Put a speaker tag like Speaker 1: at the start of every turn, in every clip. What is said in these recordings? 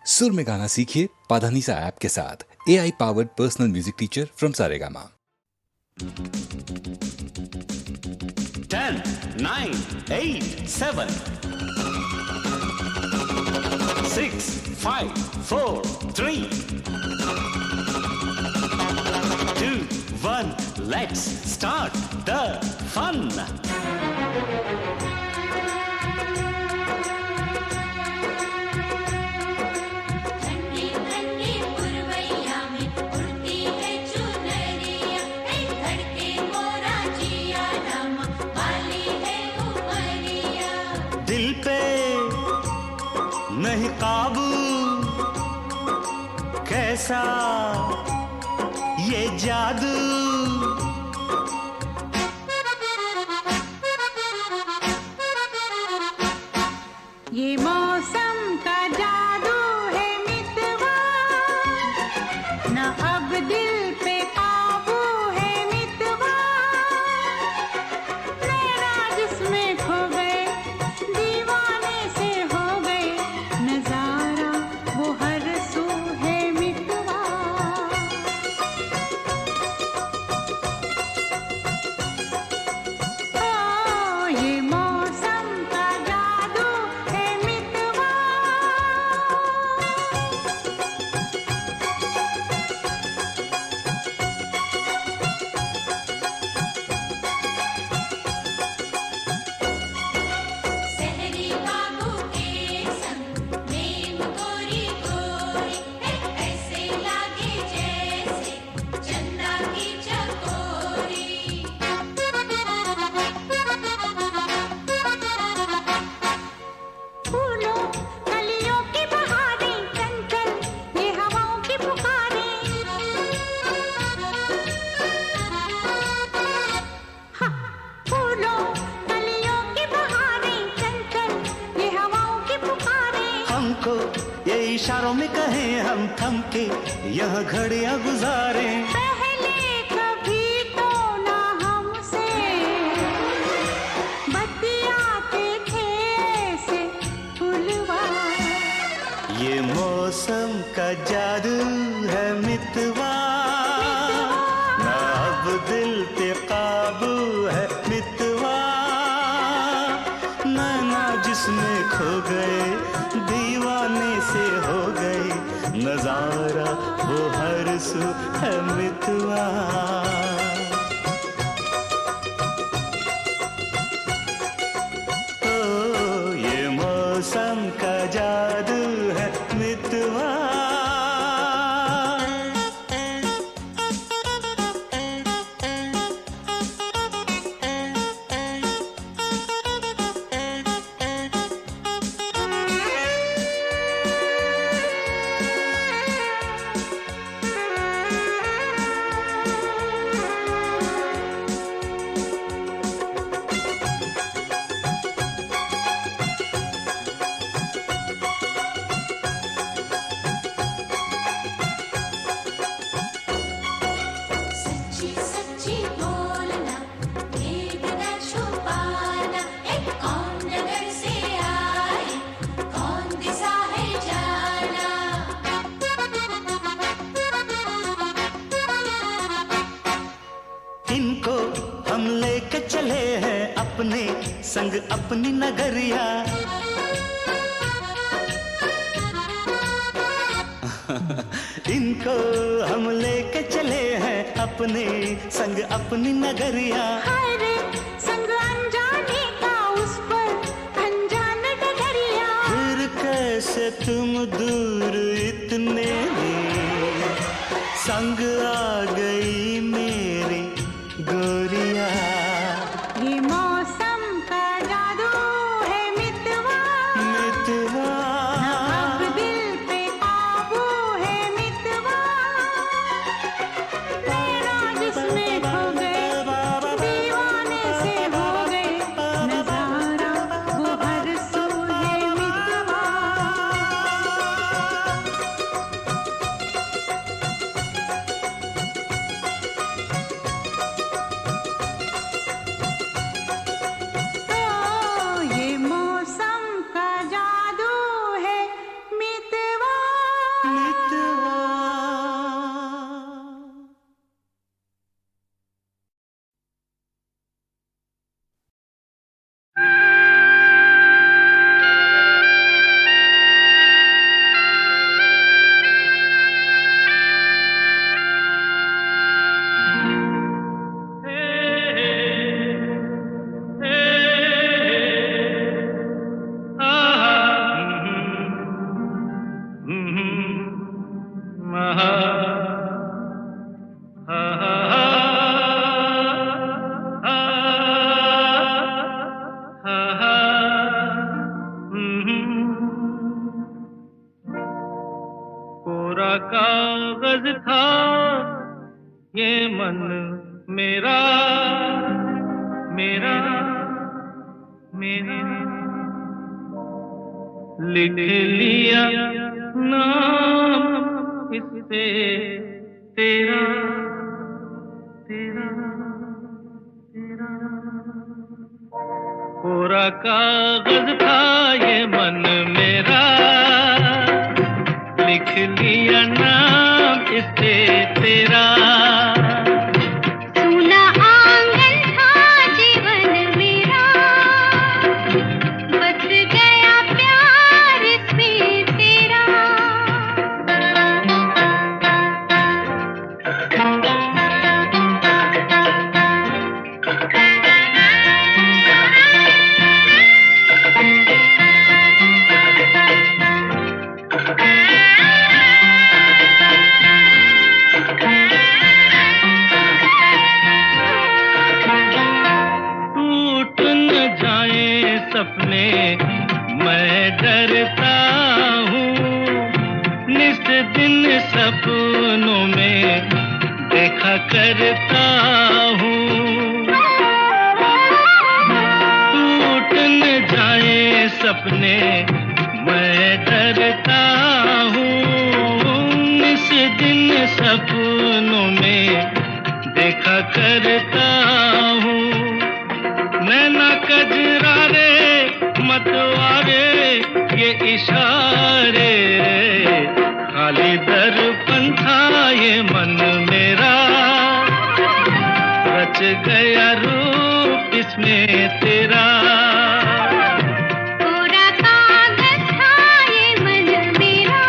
Speaker 1: सुर में गाना सीखिए पाधानीसा ऐप के साथ। AI powered personal music teacher from Saregama.
Speaker 2: 10, 9, 8, 7, 6, 5, 4, 3, 2, 1, let's start the fun. दिल पे नहीं काबू, कैसा ये जादू।
Speaker 3: ये मौसम का जादू है मितवा, न अब दिल पे काबू है मितवा। नैना जिसमें खो गए, दीवाने से हो गए, नजारा वो हर सू है मितवा। ओ ये मौसम का जादू है मितवा।
Speaker 4: सहरी बाबू के संग प्रेम गोरी गोरी ऐसे लागे जैसे चंदा की चकोरी।
Speaker 3: फूलों कलियों की बहारें चंचल ये हवाओं की पुकारें। हाँ, फूलों कलियों की बहारें चंचल ये हवाओं की पुकारें।
Speaker 2: हमको ये इशारों में कहें हम थम के यह घड़ियां गुजारें।
Speaker 3: पहले कभी तो ना हमसे बतियाते थे ऐसे फूलवा।
Speaker 2: ये मौसम का जादू है मितवा, ना अब दिल पे काबू है मितवा। नैना जिसमें खो गए, दीवाने से हो गए, नजारा वो हर सू है मितवा। ओ ये मौसम का जादू है मितवा।
Speaker 4: सच्ची सच्ची बोलना, भेद न छुपाना, कौन नगर से आए, कौन दिशा है जाना।
Speaker 2: इनको हम लेके चले हैं अपने संग अपनी नगरिया। इनको हम लेके चले हैं अपने संग अपनी नगरिया।
Speaker 3: हाय रे संग अनजाने का उस पर अनजान डगरिया।
Speaker 2: फिर कैसे तुम दूर इतने संग आ गई मेरी गोरिया।
Speaker 3: ये मौसम का जादू है मितवा,
Speaker 2: मितवा
Speaker 3: अब दिल पे काबू है मितवा। नैना जिसमें खो गए, दीवाने से हो गए, नजारा वो हर सू है मितवा।
Speaker 5: कोरा कागज था ये मन मेरा मेरा मेरा लिख लिया नाम इससे तेरा तेरा तेरा कोरा कागज था ये मन मेरा लिख लिया नाम इससे तेरा
Speaker 3: सूना आंगन था जीवन मेरा बस गया प्यार इसमें तेरा
Speaker 5: सपने मैं डरता हूँ निस दिन सपनों में देखा करता हूँ टूट न जाए सपने मैं डरता हूँ निस दिन सपनों में देखा करता हूँ नैना कजरारे मतवारे ये इशारे खाली दर्पण था ये मन मेरा रच गया रूप इसमें तेरा
Speaker 3: कोरा कागज था ये मन मेरा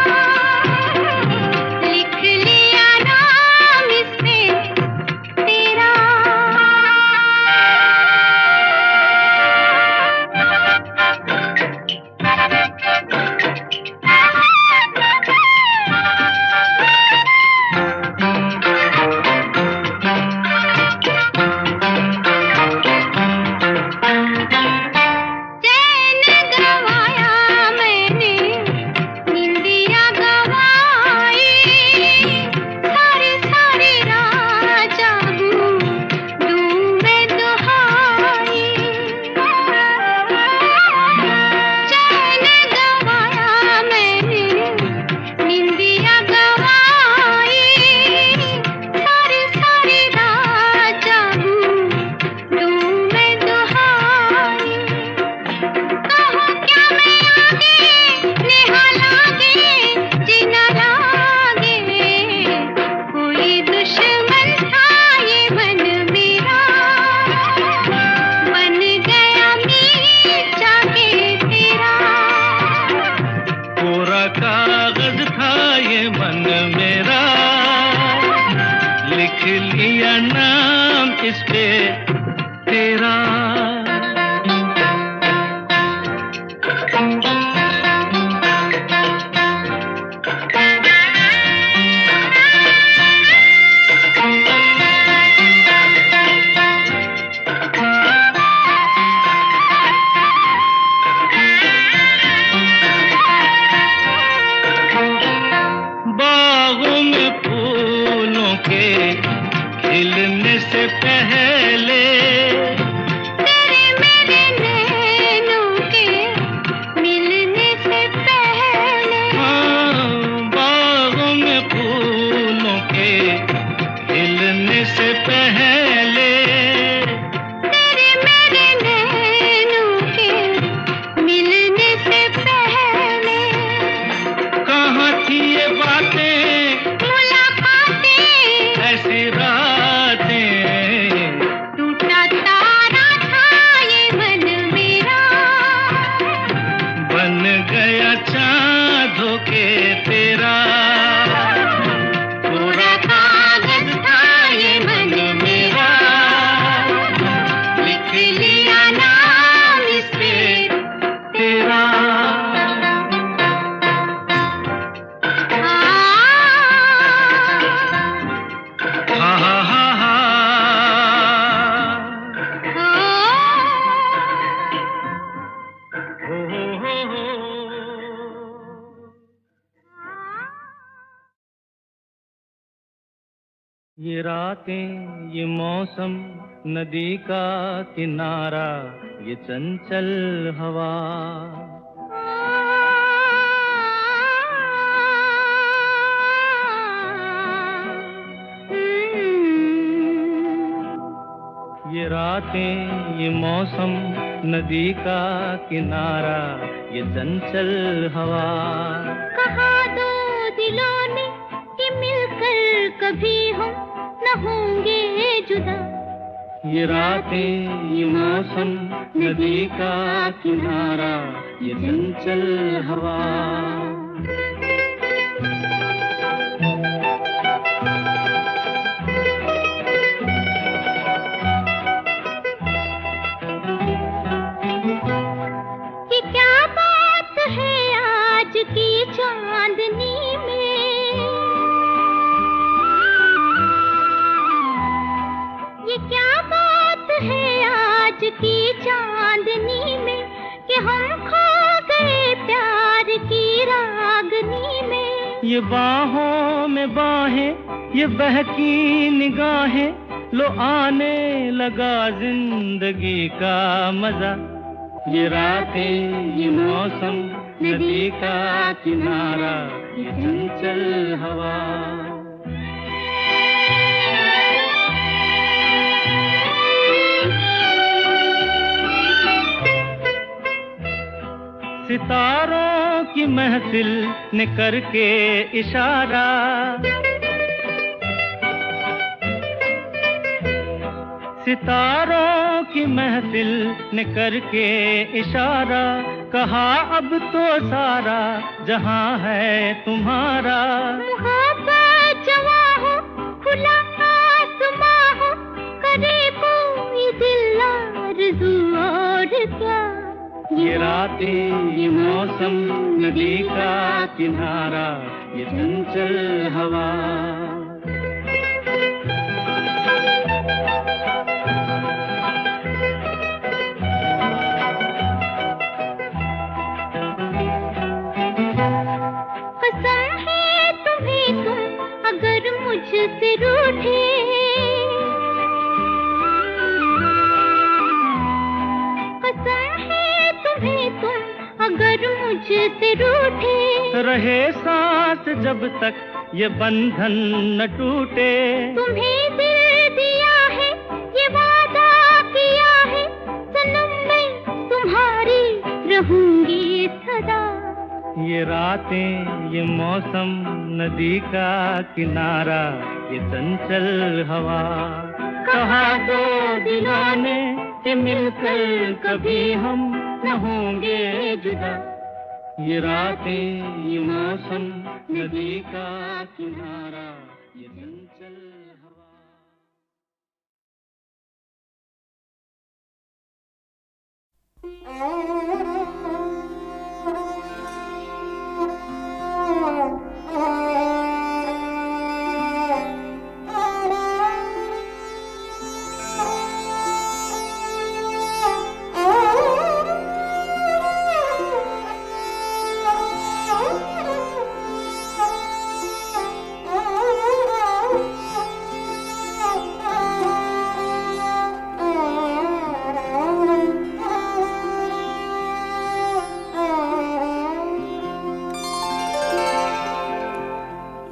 Speaker 3: लिख लिया नाम इसमें तेरा
Speaker 5: कागज था ये मन मेरा लिख लिया नाम इस पे तेरा खिलने से पहले
Speaker 3: तेरे मेरे नैनों के मिलने से पहले
Speaker 5: बागों में फूलों के खिलने से पहले
Speaker 3: तेरे मेरे नैनों के मिलने से पहले
Speaker 5: कहाँ थी ये बातें
Speaker 3: मुलाकातें
Speaker 5: ऐसी रातें
Speaker 3: टूटा
Speaker 5: ये रातें, ये मौसम, नदी का किनारा, ये चंचल हवा, ये रातें, ये मौसम, नदी का किनारा, ये चंचल हवा।
Speaker 3: कहा दो दिलों ने कि मिलकर कभी हम न होंगे जुदा।
Speaker 5: ये रातें, ये मौसम, नदी का किनारा, ये चंचल हवा।
Speaker 3: ये क्या बात है आज की चांदनी में, ये क्या बात है आज की चांदनी में कि हम खो गए प्यार की रागनी में।
Speaker 5: ये बाहों में बाहें, ये बहकी निगाहें, लो आने लगा जिंदगी का मजा। ये रातें, ये मौसम, नदी का किनारा, ये चंचल हवा। सितारों की महफिल ने करके इशारा, सितारों की महफिल ने करके इशारा, कहा अब तो सारा जहां है तुम्हारा।
Speaker 3: मोहब्बत जवां हो, खुला आसमां हो, करे कोई दिल आरज़ू और क्या।
Speaker 5: ये रातें, ये मौसम, नदी का किनारा, ये चंचल हवा।
Speaker 3: कसम है तुम्हें तुम अगर मुझसे रूठे, कसम है तुम्हें तुम अगर मुझसे रूठे,
Speaker 5: रहे सांस जब तक ये बंधन न टूटे।
Speaker 3: तुम्हें दिल दिया है, ये वादा किया है, सनम मैं तुम्हारी रहूंगी सदा।
Speaker 5: ये रातें, ये मौसम, नदी का किनारा, ये चंचल हवा। कहा दो दिलों ने कि मिलकर कभी हम न होंगे जुदा। ये रातें, ये मौसम, नदी का किनारा, ये चंचल हवा।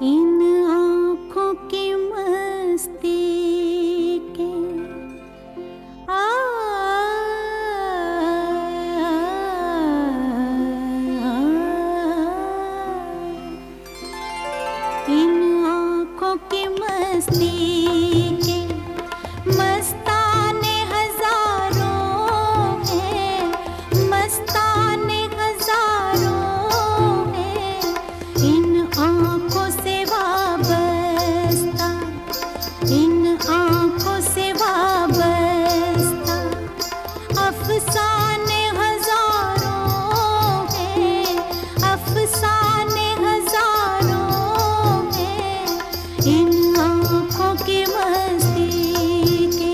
Speaker 3: इन आँखों की मस्ती के इन आँखों की मस्ती के मस्ताने हजारों हैं, मस्ताने हजारों हैं। इन आँखों से वाबस्ता, इन आँखों से वाबस्ता अफसाने हजारों हैं, अफसाने हजारों हैं। इन आँखों की मस्ती के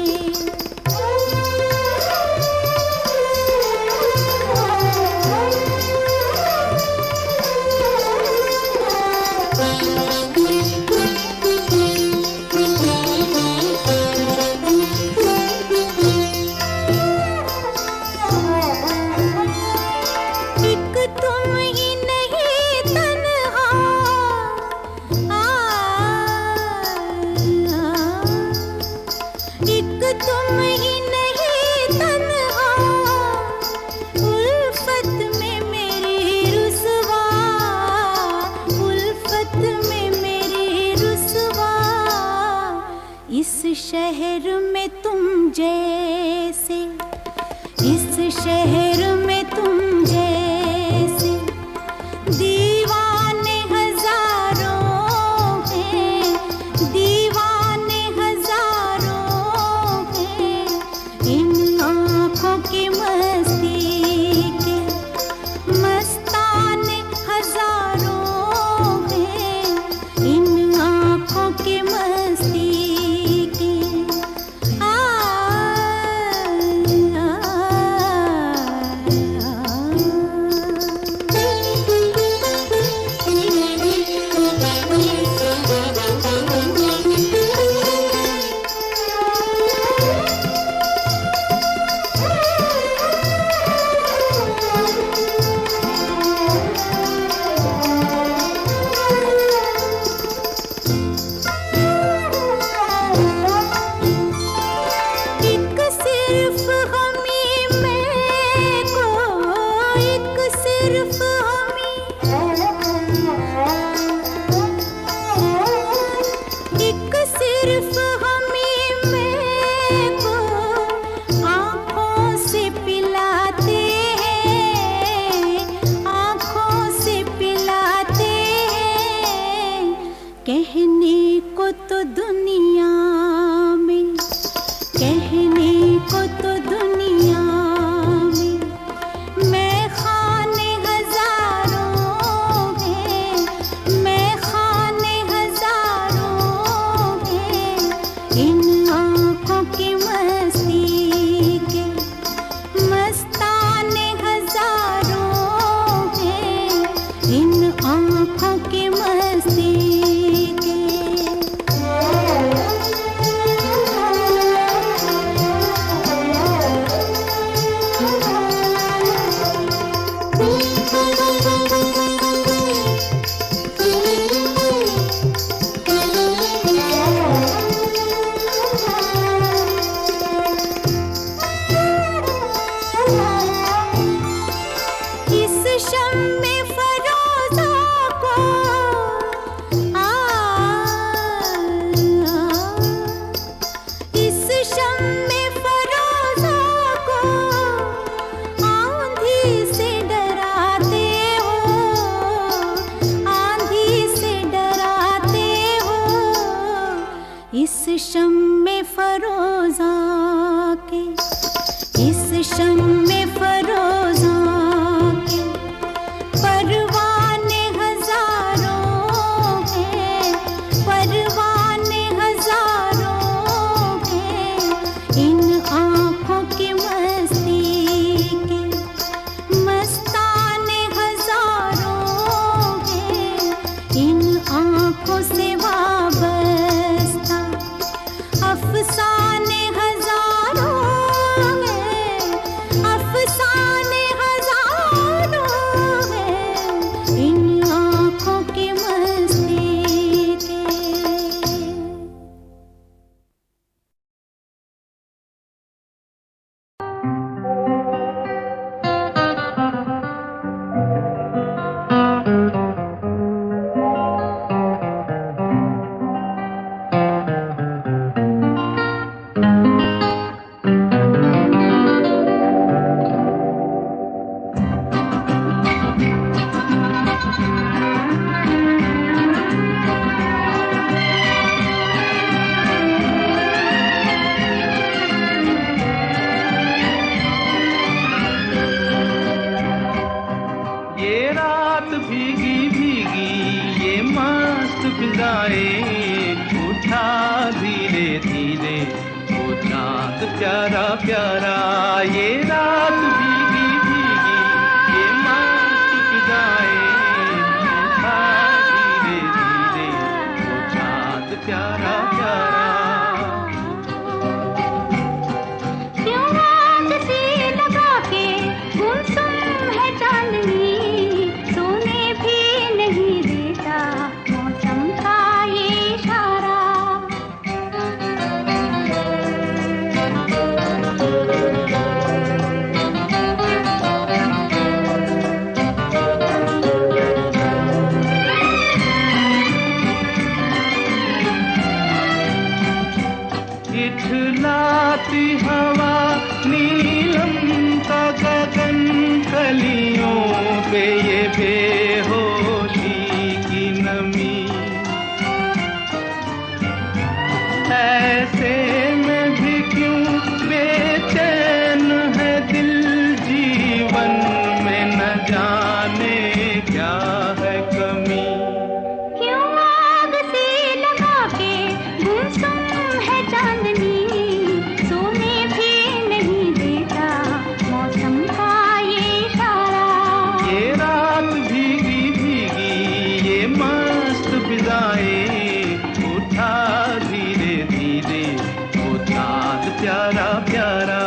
Speaker 3: कहने को तो दुनिया में, कहने को तो दुनिया में मैं खाने हजारों हैं, मैं खाने हजारों हैं, इन आँखों की मस्ती के मस्ताने हजारों हैं, इन आँखों की मस्ती के। इस शम्मे फरोज़ा को इस शम्मे फरोज़ा को आंधी से डराते हो, आंधी से डराते हो, इस शम्मे फरोज़ा के, इस शम्मे फरोज़ा के परवाने हजारों हैं, परवाने हजारों हैं, इन आँखों की मस्ती के मस्ताने हजारों हैं, इन आँखों से वाबस्ता अफसाने हजारों हैं, अफसाने हजारों हैं, इन आँखों की मस्ती के।
Speaker 5: ये रात भीगी भीगी ये मस्त फिजाएं, उठा धीरे धीरे वो चांद प्यारा प्यारा। ये रात भीगी भीगी ये मस्त फिजाएं, उठा धीरे धीरे वो चांद प्यारा प्यारा।
Speaker 3: क्यों आग सी लगा के गुमसुम है चांदनी, सोने भी नहीं देता मौसम का ये इशारा।
Speaker 5: इठलाती हवा नीलम का गगन, कलियों पे ये बेहोशी की नमी। ऐसे में भी क्यों बेचैन है दिल, जीवन में न जाने क्या है कमी।
Speaker 3: क्यों आग सी लगा के गुमसुम है चांदनी, सोने भी नहीं देता मौसम का ये इशारा।
Speaker 5: ये रात भीगी भीगी ये मस्त फिजाएं, उठा धीरे धीरे वो चांद प्यारा प्यारा।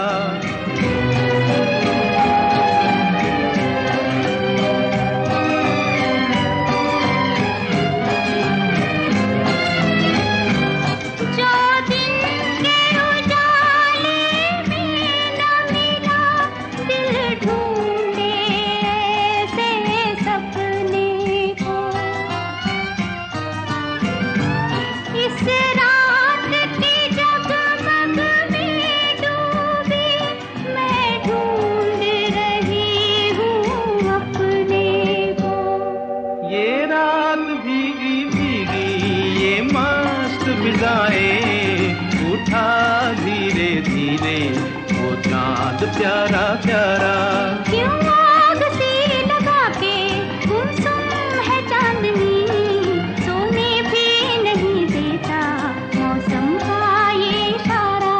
Speaker 3: जो दिन के उजाले में न मिला, दिल ढूंढे ऐसे सपने को।
Speaker 6: फिजाएं, उठा धीरे धीरे वो चांद प्यारा प्यारा।
Speaker 3: क्यों आग सी लगा के गुमसुम है चांदनी, सोने भी नहीं देता मौसम का ये इशारा।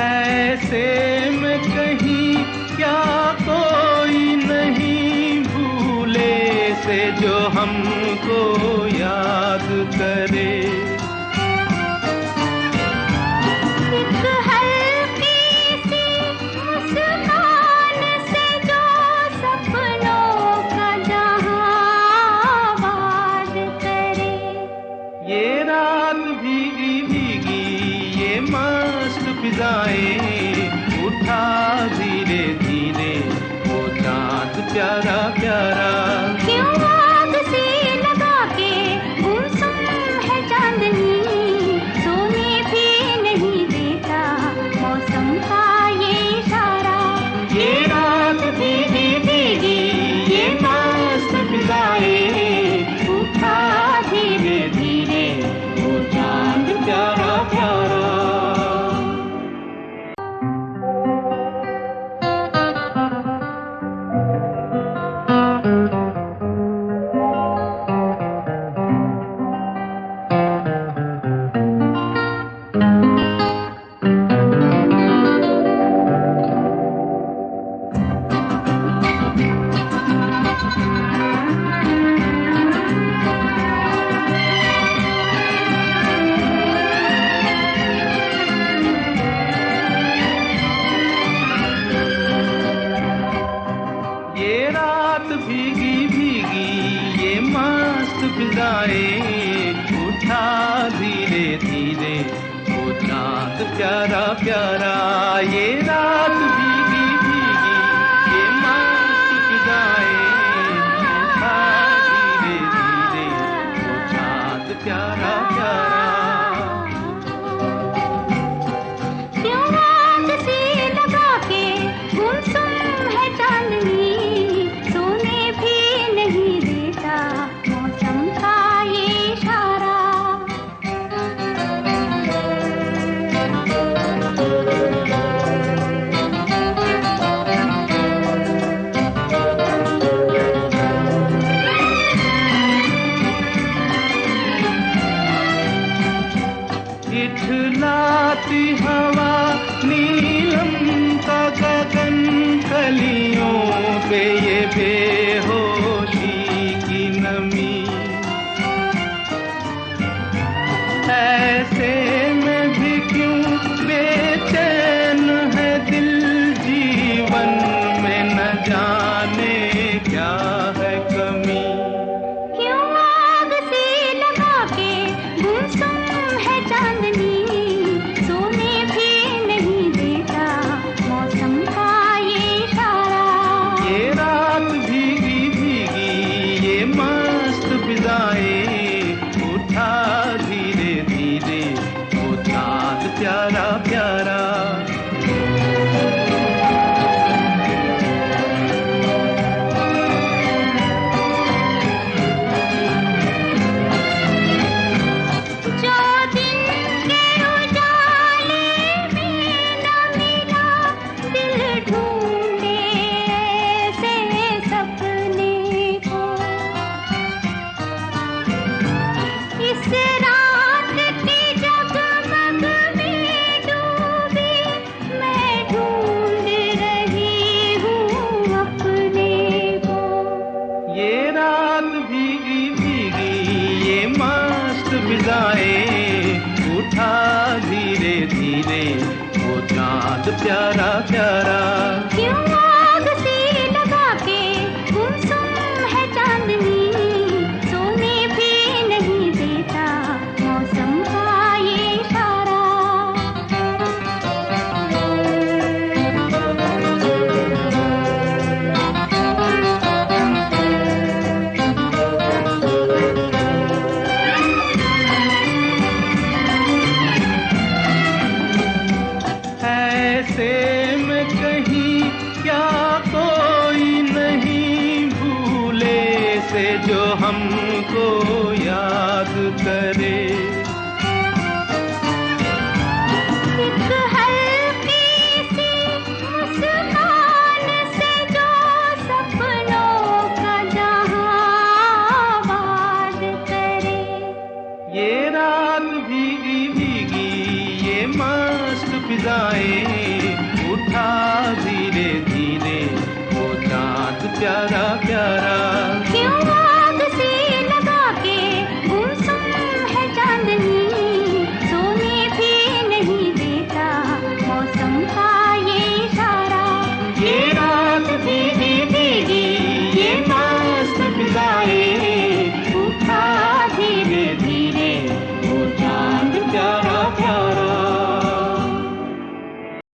Speaker 6: ऐसे में कहीं क्या कोई नहीं भूले से जो हमको याद करे।
Speaker 3: एक हल्की सी मुस्कान से जो सपनों का जहां आबाद करे।
Speaker 6: ये रात भीगी भीगी ये मस्त फिजाएं, उठा धीरे धीरे वो चांद प्यारा प्यारा।
Speaker 3: क्यों आग सी लगा के गुमसुम है चांदनी, सोने भी नहीं देता मौसम का ये इशारा।
Speaker 6: ये रात भीगी भीगी ये मस्त फिजाएं, उठा धीरे धीरे वो चांद प्यारा प्यारा। ये रात भीगी भीगी ये मस्त फिजाएं, उठा धीरे धीरे वो चांद प्यारा प्यारा। ये रात भीगी भीगी ये मस्त फिजाएं, उठा धीरे धीरे वो चांद प्यारा प्यारा।
Speaker 3: क्यों आग सी लगा के गुमसुम है चांदनी, सोने भी नहीं देता मौसम का ये इशारा।
Speaker 6: इठलाती हवा नीलम का गगन, कलियों पे ये बेहोशी की नमी। ऐसे में भी क्यों बेचैन है दिल, जीवन में न जाने क्या है कमी।
Speaker 3: क्यों आग सी लगा के गुमसुम है चांदनी, सोने भी नहीं देता मौसम का ये इशारा।
Speaker 6: ये रात भीगी भीगी ये मस्त फिजाएं, उठा धीरे धीरे वो चांद प्यारा प्यारा।
Speaker 3: जो दिन के उजाले में न मिला, दिल ढूंढे ऐसे सपने को। इस रात की जगमग में डूबी मैं ढूंढ रही हूँ अपने को।
Speaker 6: ये रात भीगी भीगी ये मस्त फिजाएं, उठा धीरे धीरे वो चांद प्यारा प्यारा।
Speaker 3: क्यों आग सी लगा के गुमसुम है चांदनी, सोने भी नहीं देता मौसम का ये इशारा।
Speaker 6: को याद करे।
Speaker 3: एक हल्की सी मुस्कान से जो सपनों का जहां आबाद करे।
Speaker 6: ये रात भीगी भीगी ये मस्त फिजाएं, उठा धीरे धीरे वो चांद प्यारा